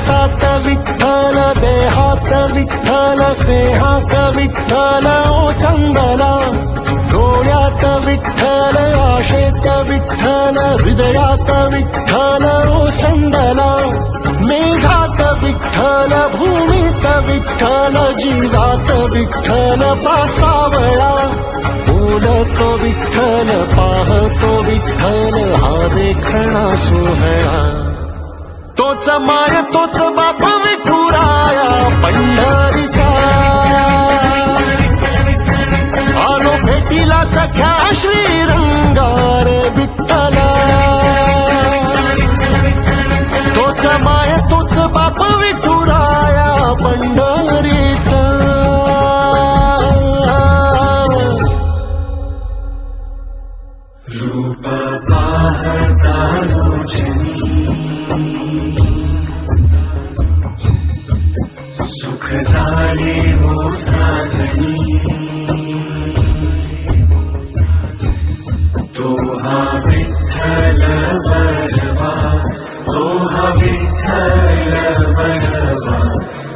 रसात विठ्ठल, देहात विठ्ठल, स्नेहात विठ्ठल ओथंबला. डोळ्यात विठ्ठल, आशेत विठ्ठल, हृदयात विठ्ठल ओसंडला. मेघात विठ्ठल, भूमीत विठ्ठल, जीवात विठ्ठल पासावळा. बोलतो विठ्ठल, पाहतो विठ्ठल, हा देखणा सोहळा. तोच माय तोच बाप विठुराया पंढरीचा. आलो भेटीला सख्या श्रीरंगार विठ्ठला. तोच माय तोच बाप विठुराया पंढरीचा. रूप पाहता सुख झाले हो साजनी. तो हा विठ्ठल बरवा, तो हा विठ्ठल बरवा,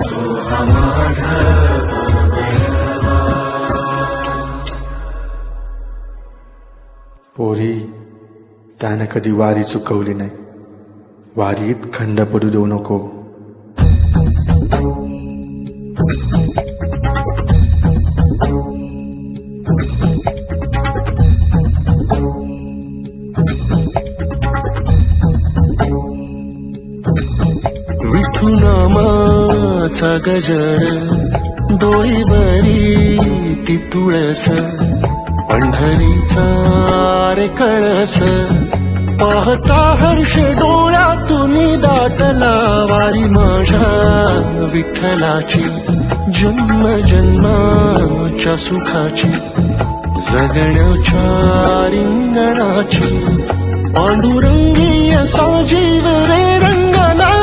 तो हा माधव बरवा. पोरी, त्यानं कधी वारी चुकवली नाही. वारीत खंड पडू देऊ नको. विठू नामाचा गजर, डोळीवरी ती तुळस, पंढरीचा रे कळस. पाहता हर्ष डोळ्यातून दाटला, वारी माझ्या विठ्ठलाची, जन्म जन्माच्या सुखाची, जगण्याच्या रिंगणाची. पांडुरंगीय साजीव रे रंगला,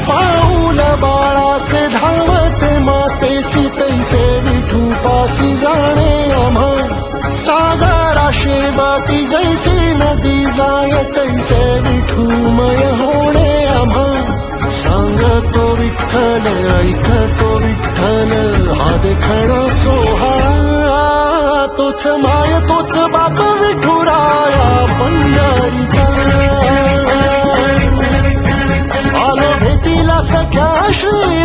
पाऊल बाळाचे धावते मातेसी, तैसे विठू पासी जाणे आम्हा. सागराशे बाटी जैसी नदी जाय, तैसे विठूमय होणे आम्हा. सांगतो विठ्ठल, ऐकतो विठ्ठल, हा देखणा सोहळा. तोच माय तोच बाप विठुराया पंढरीचा. आलो भेटीला सख्या श्री